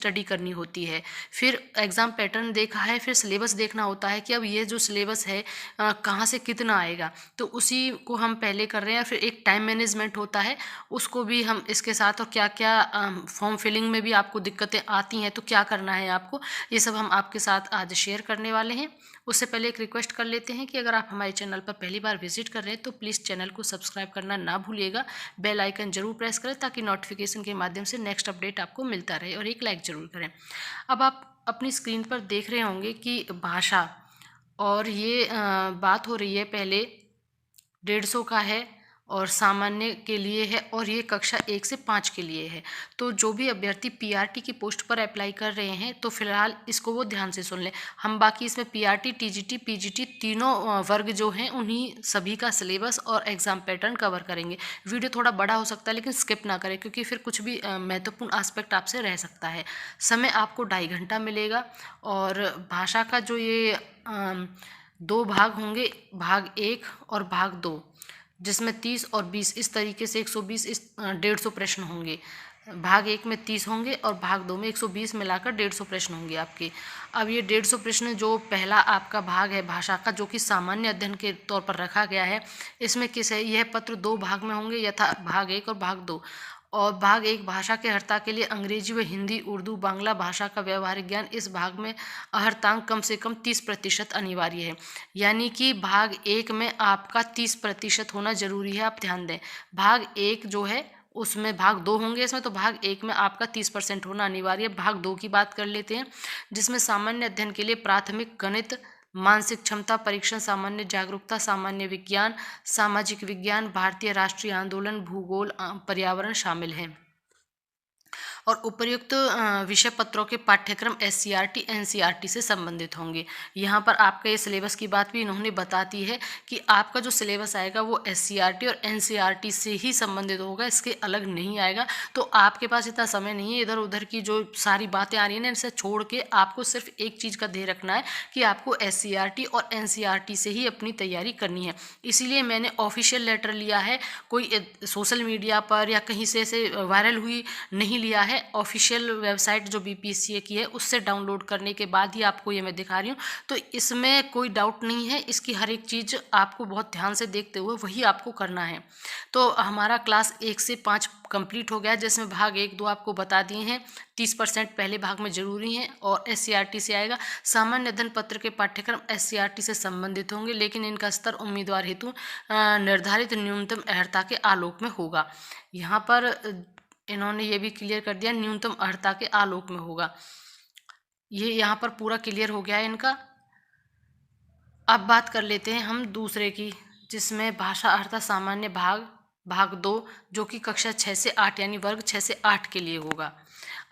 Study करनी होती है, फिर एग्ज़ाम पैटर्न देखा है, फिर सिलेबस देखना होता है कि अब ये जो सिलेबस है कहाँ से कितना आएगा, तो उसी को हम पहले कर रहे हैं। फिर एक टाइम मैनेजमेंट होता है, उसको भी हम इसके साथ, और क्या क्या फॉर्म फिलिंग में भी आपको दिक्कतें आती हैं तो क्या करना है आपको, ये सब हम आपके साथ आज शेयर करने वाले हैं। उससे पहले एक रिक्वेस्ट कर लेते हैं कि अगर आप हमारे चैनल पर पहली बार विजिट कर रहे हैं तो प्लीज़ चैनल को सब्सक्राइब करना ना भूलिएगा, बेल आइकन जरूर प्रेस करें ताकि नोटिफिकेशन के माध्यम से नेक्स्ट अपडेट आपको मिलता रहे, और एक लाइक जरूर करें। अब आप अपनी स्क्रीन पर देख रहे होंगे कि भाषा, और ये बात हो रही है पहले 150 का है और सामान्य के लिए है, और ये कक्षा 1 से 5 के लिए है। तो जो भी अभ्यर्थी पीआरटी की पोस्ट पर अप्लाई कर रहे हैं तो फिलहाल इसको वो ध्यान से सुन लें। हम बाकी इसमें पीआरटी, टीजीटी, पीजीटी तीनों वर्ग जो हैं उन्हीं सभी का सिलेबस और एग्ज़ाम पैटर्न कवर करेंगे। वीडियो थोड़ा बड़ा हो सकता है लेकिन स्किप ना करें, क्योंकि फिर कुछ भी महत्वपूर्ण आस्पेक्ट आपसे रह सकता है। समय आपको 2.5 घंटा मिलेगा, और भाषा का जो ये 2 भाग होंगे, भाग 1 और भाग 2, जिसमें 30 और 20 इस तरीके से 120 150 प्रश्न होंगे। भाग 1 में 30 होंगे और भाग 2 में 120 मिलाकर 150 प्रश्न होंगे आपके। अब ये 150 प्रश्न जो पहला आपका भाग है भाषा का, जो कि सामान्य अध्ययन के तौर पर रखा गया है, इसमें किस है, यह पत्र 2 भाग में होंगे, यथा भाग 1 और भाग 2। और भाग 1 भाषा के अर्हता के लिए अंग्रेजी व हिंदी, उर्दू, बांग्ला भाषा का व्यवहारिक ज्ञान। इस भाग में अर्हतांक कम से कम 30% अनिवार्य है, यानी कि भाग 1 में आपका 30% होना जरूरी है, आप ध्यान दें। भाग 1 जो है उसमें भाग 2 होंगे इसमें, तो भाग 1 में आपका 30% होना अनिवार्य है। भाग 2 की बात कर लेते हैं, जिसमें सामान्य अध्ययन के लिए प्राथमिक गणित, मानसिक क्षमता परीक्षण, सामान्य जागरूकता, सामान्य विज्ञान, सामाजिक विज्ञान, भारतीय राष्ट्रीय आंदोलन, भूगोल, पर्यावरण शामिल हैं। और उपर्युक्त विषय पत्रों के पाठ्यक्रम एससीईआरटी, एनसीईआरटी से संबंधित होंगे। यहाँ पर आपका ये सिलेबस की बात भी इन्होंने बताती है कि आपका जो सिलेबस आएगा वो एससीईआरटी और एनसीईआरटी से ही संबंधित होगा, इसके अलग नहीं आएगा। तो आपके पास इतना समय नहीं है इधर उधर की जो सारी बातें आ रही हैं ना, इनसे छोड़ के आपको सिर्फ एक चीज़ का ध्यान रखना है कि आपको एससीईआरटी और एनसीईआरटी से ही अपनी तैयारी करनी है। इसीलिए मैंने ऑफिशियल लेटर लिया है, कोई सोशल मीडिया पर या कहीं से ऐसे वायरल हुई नहीं लिया है। ऑफिशियल वेबसाइट जो बीपीएससी की है उससे डाउनलोड करने के बाद ही आपको ये मैं दिखा रही हूँ, तो इसमें कोई डाउट नहीं है। इसकी हर एक चीज़ आपको बहुत ध्यान से देखते हुए वही आपको करना है। तो हमारा क्लास 1 से 5 कंप्लीट हो गया, जिसमें भाग 1 2 आपको बता दिए हैं। 30% पहले भाग में जरूरी हैं, और एससीईआरटी से आएगा। सामान्य अध्ययन पत्र के पाठ्यक्रम एससीईआरटी से संबंधित होंगे, लेकिन इनका स्तर उम्मीदवार हेतु निर्धारित न्यूनतम अर्हता के आलोक में होगा। यहाँ पर इन्होंने ये भी क्लियर कर दिया, न्यूनतम अर्हता के आलोक में होगा। ये यहाँ पर पूरा क्लियर हो गया है इनका। अब बात कर लेते हैं हम दूसरे की, जिसमें भाषा अर्हता सामान्य भाग 2, जो कि कक्षा 6 से 8 यानी वर्ग 6 से 8 के लिए होगा।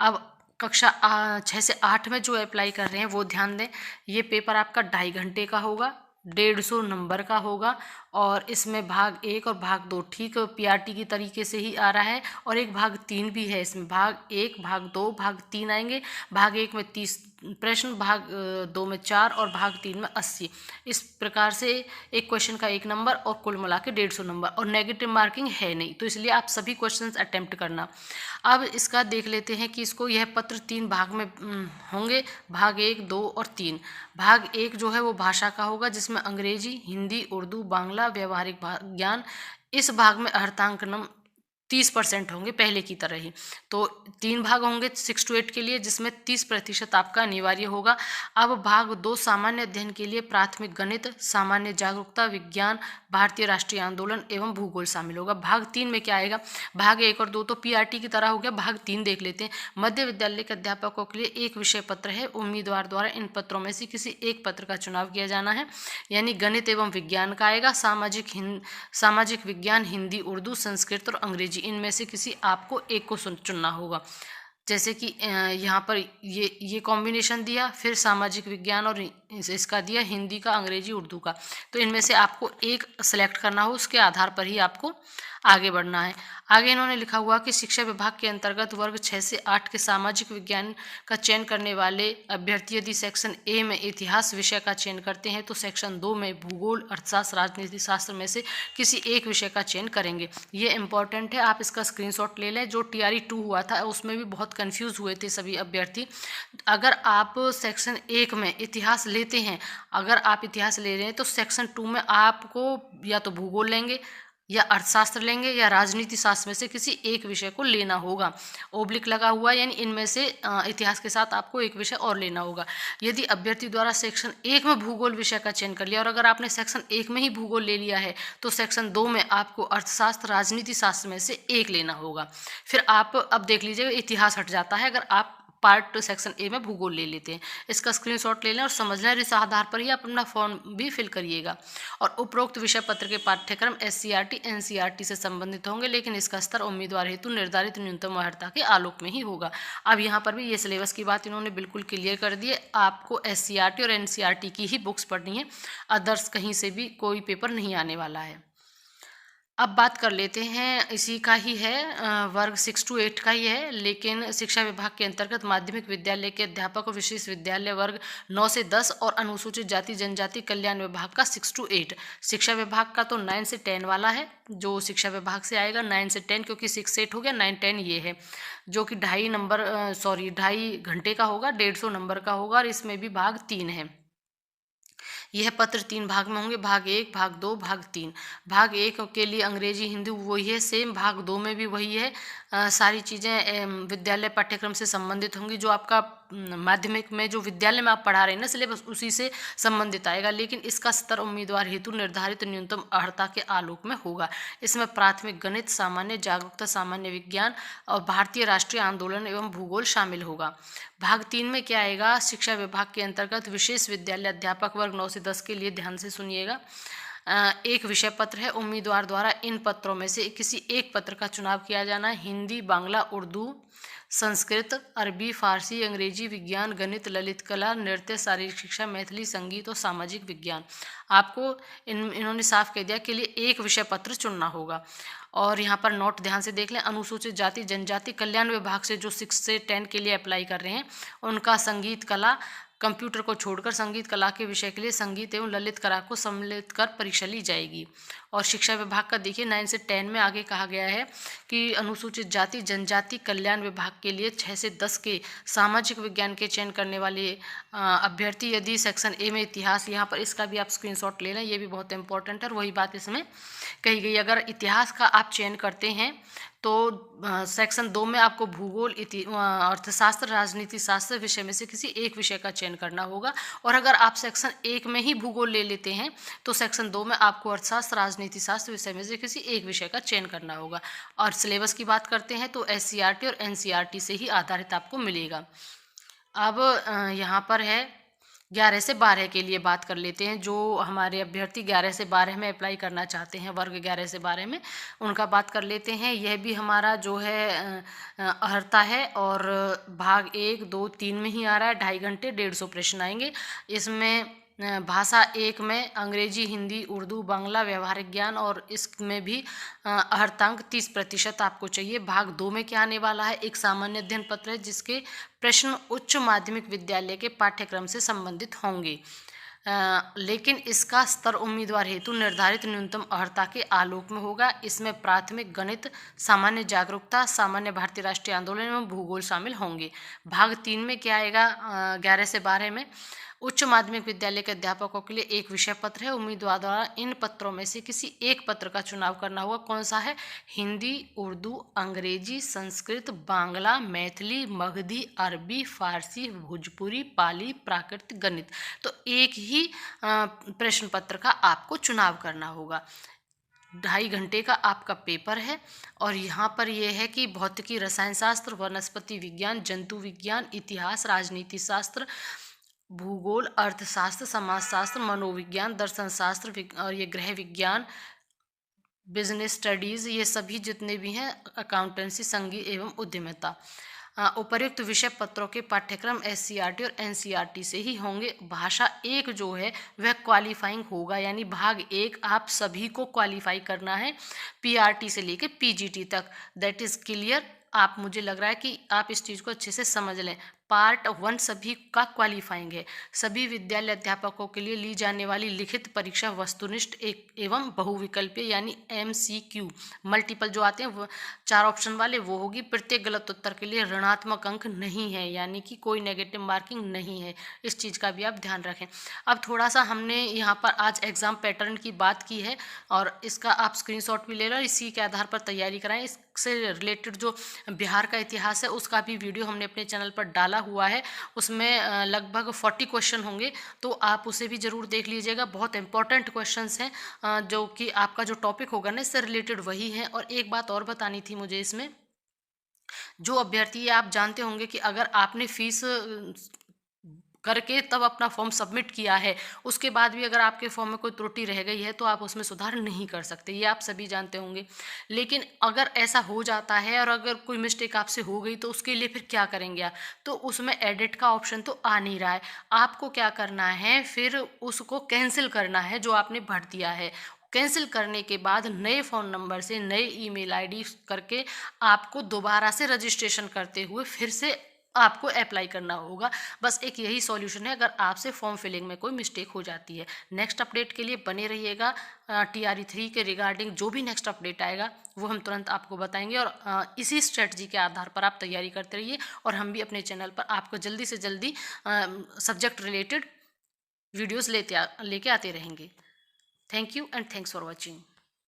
अब कक्षा 6 से 8 में जो अप्लाई कर रहे हैं वो ध्यान दें, ये पेपर आपका 2.5 घंटे का होगा, 150 नंबर का होगा, और इसमें भाग 1 और भाग 2 ठीक पीआरटी की तरीके से ही आ रहा है, और एक भाग 3 भी है इसमें। भाग 1, भाग 2, भाग 3 आएंगे। भाग 1 में 30 प्रश्न, भाग 2 में 4 और भाग 3 में 80। इस प्रकार से एक क्वेश्चन का 1 नंबर और कुल मिला के 150 नंबर, और नेगेटिव मार्किंग है नहीं, तो इसलिए आप सभी क्वेश्चंस अटेम्प्ट करना। अब इसका देख लेते हैं कि इसको यह पत्र 3 भाग में होंगे, भाग 1, 2 और 3। भाग 1 जो है वो भाषा का होगा, जिसमें अंग्रेजी, हिंदी, उर्दू, बांग्ला, व्यवहारिक ज्ञान। इस भाग में अर्हतांक 30% होंगे पहले की तरह ही। तो 3 भाग होंगे 6 to 8 के लिए, जिसमें 30% आपका अनिवार्य होगा। अब भाग 2 सामान्य अध्ययन के लिए प्राथमिक गणित, सामान्य जागरूकता, विज्ञान, भारतीय राष्ट्रीय आंदोलन एवं भूगोल शामिल होगा। भाग 3 में क्या आएगा, भाग 1 और 2 तो पीआरटी की तरह हो गया, भाग 3 देख लेते हैं। मध्य विद्यालय के अध्यापकों के लिए एक विषय पत्र है, उम्मीदवार द्वारा इन पत्रों में से किसी एक पत्र का चुनाव किया जाना है, यानी गणित एवं विज्ञान का आएगा। सामाजिक विज्ञान, हिंदी, उर्दू, संस्कृत और अंग्रेजी, इनमें से किसी आपको एक को चुनना होगा। जैसे कि यहाँ पर ये कॉम्बिनेशन दिया, फिर सामाजिक विज्ञान और इसका दिया, हिंदी का, अंग्रेजी, उर्दू का। तो इनमें से आपको एक सेलेक्ट करना हो, उसके आधार पर ही आपको आगे बढ़ना है। आगे इन्होंने लिखा हुआ कि शिक्षा विभाग के अंतर्गत वर्ग 6 से 8 के सामाजिक विज्ञान का चयन करने वाले अभ्यर्थी यदि सेक्शन ए में इतिहास विषय का चयन करते हैं तो सेक्शन 2 में भूगोल, अर्थशास्त्र, राजनीति शास्त्र में से किसी एक विषय का चयन करेंगे। ये इंपॉर्टेंट है, आप इसका स्क्रीनशॉट ले लें। जो TRE 2 हुआ था उसमें भी बहुत कंफ्यूज हुए थे सभी अभ्यर्थी। अगर आप सेक्शन 1 में इतिहास लेते हैं, अगर आप इतिहास ले रहे हैं तो सेक्शन 2 में आपको या तो भूगोल लेंगे या अर्थशास्त्र लेंगे या राजनीति शास्त्र में से किसी एक विषय को लेना होगा। ओब्लिक लगा हुआ, यानी इनमें से इतिहास के साथ आपको एक विषय और लेना होगा। यदि अभ्यर्थी द्वारा सेक्शन 1 में भूगोल विषय का चयन कर लिया और अगर आपने सेक्शन 1 में ही भूगोल ले लिया है तो सेक्शन 2 में आपको अर्थशास्त्र, राजनीति शास्त्र में से एक लेना होगा। फिर आप अब देख लीजिए, इतिहास हट जाता है अगर आप पार्ट सेक्शन ए में भूगोल ले लेते हैं। इसका स्क्रीनशॉट ले लें और समझ लें, इस आधार पर ही आप अपना फॉर्म भी फिल करिएगा। और उपरोक्त विषय पत्र के पाठ्यक्रम SCERT NCERT से संबंधित होंगे, लेकिन इसका स्तर उम्मीदवार हेतु निर्धारित न्यूनतम अर्हता के आलोक में ही होगा। अब यहाँ पर भी ये सिलेबस की बात इन्होंने बिल्कुल क्लियर कर दी है। आपको SCERT और NCERT की ही बुक्स पढ़नी है, अदर्स कहीं से भी कोई पेपर नहीं आने वाला है। अब बात कर लेते हैं, इसी का ही है, वर्ग 6 to 8 का ही है, लेकिन शिक्षा विभाग के अंतर्गत माध्यमिक विद्यालय के अध्यापक और विशेष विद्यालय वर्ग 9 से 10 और अनुसूचित जाति जनजाति कल्याण विभाग का 6 to 8। शिक्षा विभाग का तो 9 से 10 वाला है, जो शिक्षा विभाग से आएगा 9 से 10, क्योंकि 6 से 8 हो गया, 9 10 ये है, जो कि 2.5 घंटे का होगा, 150 नंबर का होगा, और इसमें भी भाग 3 है। यह पत्र 3 भाग में होंगे, भाग 1, भाग 2, भाग 3। भाग 1 के लिए अंग्रेजी, हिंदी वही है सेम, भाग 2 में भी वही है। सारी चीज़ें विद्यालय पाठ्यक्रम से संबंधित होंगी। जो आपका माध्यमिक में जो विद्यालय में आप पढ़ा रहे हैं ना सिलेबस, उसी से संबंधित आएगा, लेकिन इसका स्तर उम्मीदवार हेतु निर्धारित न्यूनतम अर्हता के आलोक में होगा। इसमें प्राथमिक गणित, सामान्य जागरूकता, सामान्य विज्ञान और भारतीय राष्ट्रीय आंदोलन एवं भूगोल शामिल होगा। भाग 3 में क्या आएगा, शिक्षा विभाग के अंतर्गत विशेष विद्यालय अध्यापक वर्ग 9 से 10 के लिए ध्यान से सुनिएगा। एक विषय पत्र है, उम्मीदवार द्वारा इन पत्रों में से किसी एक पत्र का चुनाव किया जाना है। हिंदी, बांग्ला, उर्दू, संस्कृत, अरबी, फारसी, अंग्रेजी, विज्ञान, गणित, ललित कला, नृत्य, शारीरिक शिक्षा, मैथिली, संगीत और सामाजिक विज्ञान। आपको इन्होंने साफ कह दिया के लिए एक विषय पत्र चुनना होगा। और यहाँ पर नोट ध्यान से देख लें, अनुसूचित जाति जनजाति कल्याण विभाग से जो 6 से 10 के लिए अप्लाई कर रहे हैं उनका संगीत कला, कंप्यूटर को छोड़कर संगीत कला के विषय के लिए संगीत एवं ललित कला को सम्मिलित कर परीक्षा ली जाएगी। और शिक्षा विभाग का देखिए 9 से 10 में आगे कहा गया है कि अनुसूचित जाति जनजाति कल्याण विभाग के लिए 6 से 10 के सामाजिक विज्ञान के चयन करने वाले अभ्यर्थी यदि सेक्शन ए में इतिहास, यहाँ पर इसका भी आप स्क्रीनशॉट ले लें, ये भी बहुत इंपॉर्टेंट है। और वही बात इसमें कही गई, अगर इतिहास का आप चयन करते हैं तो सेक्शन 2 में आपको भूगोल, अर्थशास्त्र, राजनीति शास्त्र विषय में से किसी एक विषय का चयन करना होगा। और अगर आप सेक्शन 1 में ही भूगोल ले लेते हैं तो सेक्शन 2 में आपको अर्थशास्त्र, राजनीति शास्त्र विषय में से किसी एक विषय का चयन करना होगा। और सिलेबस की बात करते हैं तो SCERT और NCERT से ही आधारित आपको मिलेगा। अब यहाँ पर है 11 से 12 के लिए बात कर लेते हैं। जो हमारे अभ्यर्थी 11 से 12 में अप्लाई करना चाहते हैं, वर्ग 11 से 12 में, उनका बात कर लेते हैं। यह भी हमारा जो है अर्हता है, और भाग 1, 2, 3 में ही आ रहा है। 2.5 घंटे 150 प्रश्न आएंगे। इसमें भाषा 1 में अंग्रेजी, हिंदी, उर्दू, बांग्ला, व्यवहारिक ज्ञान, और इसमें भी अर्हतांक 30% आपको चाहिए। भाग 2 में क्या आने वाला है, एक सामान्य अध्ययन पत्र है जिसके प्रश्न उच्च माध्यमिक विद्यालय के पाठ्यक्रम से संबंधित होंगे, लेकिन इसका स्तर उम्मीदवार हेतु निर्धारित न्यूनतम अर्हता के आलोक में होगा। इसमें प्राथमिक गणित, सामान्य जागरूकता, सामान्य भारतीय राष्ट्रीय आंदोलन एवं भूगोल शामिल होंगे। भाग 3 में क्या आएगा, 11 से 12 में उच्च माध्यमिक विद्यालय के अध्यापकों के लिए एक विषय पत्र है। उम्मीदवार द्वारा इन पत्रों में से किसी एक पत्र का चुनाव करना होगा। कौन सा है, हिंदी, उर्दू, अंग्रेजी, संस्कृत, बांग्ला, मैथिली, मगधी, अरबी, फारसी, भोजपुरी, पाली, प्राकृत, गणित। तो एक ही प्रश्न पत्र का आपको चुनाव करना होगा। 2.5 घंटे का आपका पेपर है। और यहाँ पर यह है कि भौतिकी, रसायन शास्त्र, वनस्पति विज्ञान, जंतु विज्ञान, इतिहास, राजनीति शास्त्र, भूगोल, अर्थशास्त्र, समाजशास्त्र, मनोविज्ञान, दर्शन शास्त्र और ये गृह विज्ञान, बिजनेस स्टडीज़, ये सभी जितने भी हैं, अकाउंटेंसी, संगीत एवं उद्यमिता, उपर्युक्त विषय पत्रों के पाठ्यक्रम एससीईआरटी और एनसीईआरटी से ही होंगे। भाषा 1 जो है वह क्वालिफाइंग होगा, यानी भाग 1 आप सभी को क्वालिफाई करना है पीआरटी से लेके पीजीटी तक। That is clear. आप, मुझे लग रहा है कि आप इस चीज़ को अच्छे से समझ लें। पार्ट 1 सभी का क्वालिफाइंग है। सभी विद्यालय अध्यापकों के लिए ली जाने वाली लिखित परीक्षा वस्तुनिष्ठ एक एवं बहुविकल्पीय यानी एमसीक्यू मल्टीपल जो आते हैं वो 4 ऑप्शन वाले वो होगी। प्रत्येक गलत उत्तर के लिए ऋणात्मक अंक नहीं है, यानी कि कोई नेगेटिव मार्किंग नहीं है। इस चीज़ का भी आप ध्यान रखें। अब थोड़ा सा हमने यहाँ पर आज एग्जाम पैटर्न की बात की है और इसका आप स्क्रीनशॉट भी ले लो, इसी के आधार पर तैयारी कराएं। इससे रिलेटेड जो बिहार का इतिहास है उसका भी वीडियो हमने अपने चैनल पर डाला हुआ है। उसमें लगभग 40 क्वेश्चन होंगे, तो आप उसे भी ज़रूर देख लीजिएगा। बहुत इंपॉर्टेंट क्वेश्चंस हैं, जो कि आपका जो टॉपिक होगा ना इससे रिलेटेड वही है। और एक बात और बतानी थी मुझे इसमें, जो अभ्यर्थी है आप जानते होंगे कि अगर आपने फीस करके तब अपना फॉर्म सबमिट किया है, उसके बाद भी अगर आपके फॉर्म में कोई त्रुटि रह गई है तो आप उसमें सुधार नहीं कर सकते, ये आप सभी जानते होंगे। लेकिन अगर ऐसा हो जाता है और अगर कोई मिस्टेक आपसे हो गई तो उसके लिए फिर क्या करेंगे आप? तो उसमें एडिट का ऑप्शन तो आ नहीं रहा है। आपको क्या करना है, फिर उसको कैंसिल करना है जो आपने भर दिया है। कैंसिल करने के बाद नए फ़ोन नंबर से नए ईमेल आईडी करके आपको दोबारा से रजिस्ट्रेशन करते हुए फिर से आपको अप्लाई करना होगा। बस एक यही सॉल्यूशन है अगर आपसे फॉर्म फिलिंग में कोई मिस्टेक हो जाती है। नेक्स्ट अपडेट के लिए बने रहिएगा। टीआरई 3 के रिगार्डिंग जो भी नेक्स्ट अपडेट आएगा वो हम तुरंत आपको बताएंगे और इसी स्ट्रेटजी के आधार पर आप तैयारी करते रहिए और हम भी अपने चैनल पर आपको जल्दी से जल्दी सब्जेक्ट रिलेटेड वीडियोज़ लेके आते रहेंगे। Thank you and thanks for watching.